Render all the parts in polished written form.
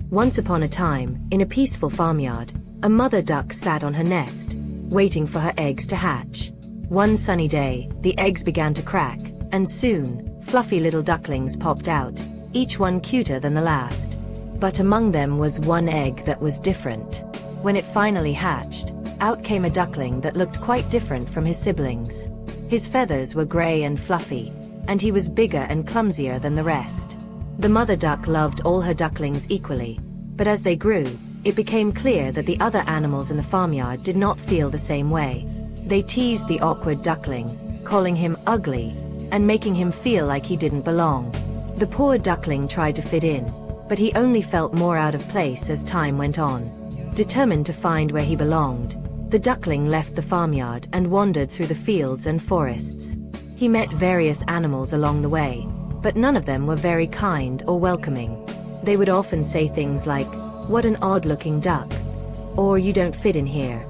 Once upon a time, in a peaceful farmyard, a mother duck sat on her nest, waiting for her eggs to hatch. One sunny day, the eggs began to crack, and soon, fluffy little ducklings popped out, each one cuter than the last. But among them was one egg that was different. When it finally hatched, out came a duckling that looked quite different from his siblings. His feathers were gray and fluffy, and he was bigger and clumsier than the rest. The mother duck loved all her ducklings equally, but as they grew, it became clear that the other animals in the farmyard did not feel the same way. They teased the awkward duckling, calling him ugly, and making him feel like he didn't belong. The poor duckling tried to fit in, but he only felt more out of place as time went on. Determined to find where he belonged, the duckling left the farmyard and wandered through the fields and forests. He met various animals along the way, but none of them were very kind or welcoming. They would often say things like, "What an odd-looking duck," or "You don't fit in here."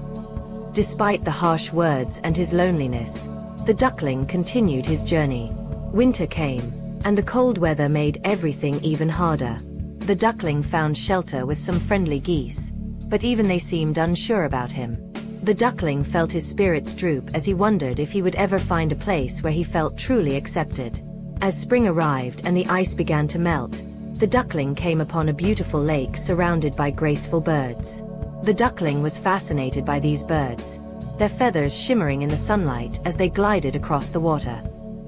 Despite the harsh words and his loneliness, the duckling continued his journey. Winter came, and the cold weather made everything even harder. The duckling found shelter with some friendly geese, but even they seemed unsure about him. The duckling felt his spirits droop as he wondered if he would ever find a place where he felt truly accepted. As spring arrived and the ice began to melt, the duckling came upon a beautiful lake surrounded by graceful birds. The duckling was fascinated by these birds, their feathers shimmering in the sunlight as they glided across the water.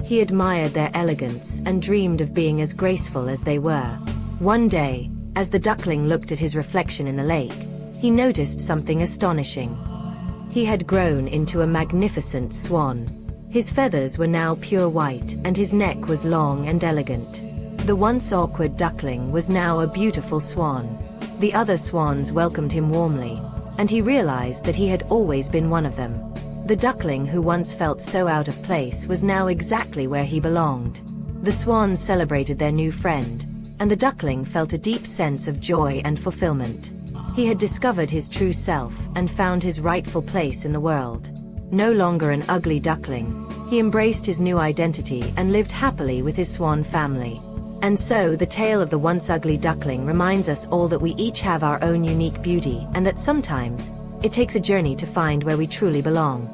He admired their elegance and dreamed of being as graceful as they were. One day, as the duckling looked at his reflection in the lake, he noticed something astonishing. He had grown into a magnificent swan. His feathers were now pure white, and his neck was long and elegant. The once awkward duckling was now a beautiful swan. The other swans welcomed him warmly, and he realized that he had always been one of them. The duckling who once felt so out of place was now exactly where he belonged. The swans celebrated their new friend, and the duckling felt a deep sense of joy and fulfillment. He had discovered his true self and found his rightful place in the world. No longer an ugly duckling, he embraced his new identity and lived happily with his swan family. And so the tale of the once ugly duckling reminds us all that we each have our own unique beauty, and that sometimes, it takes a journey to find where we truly belong.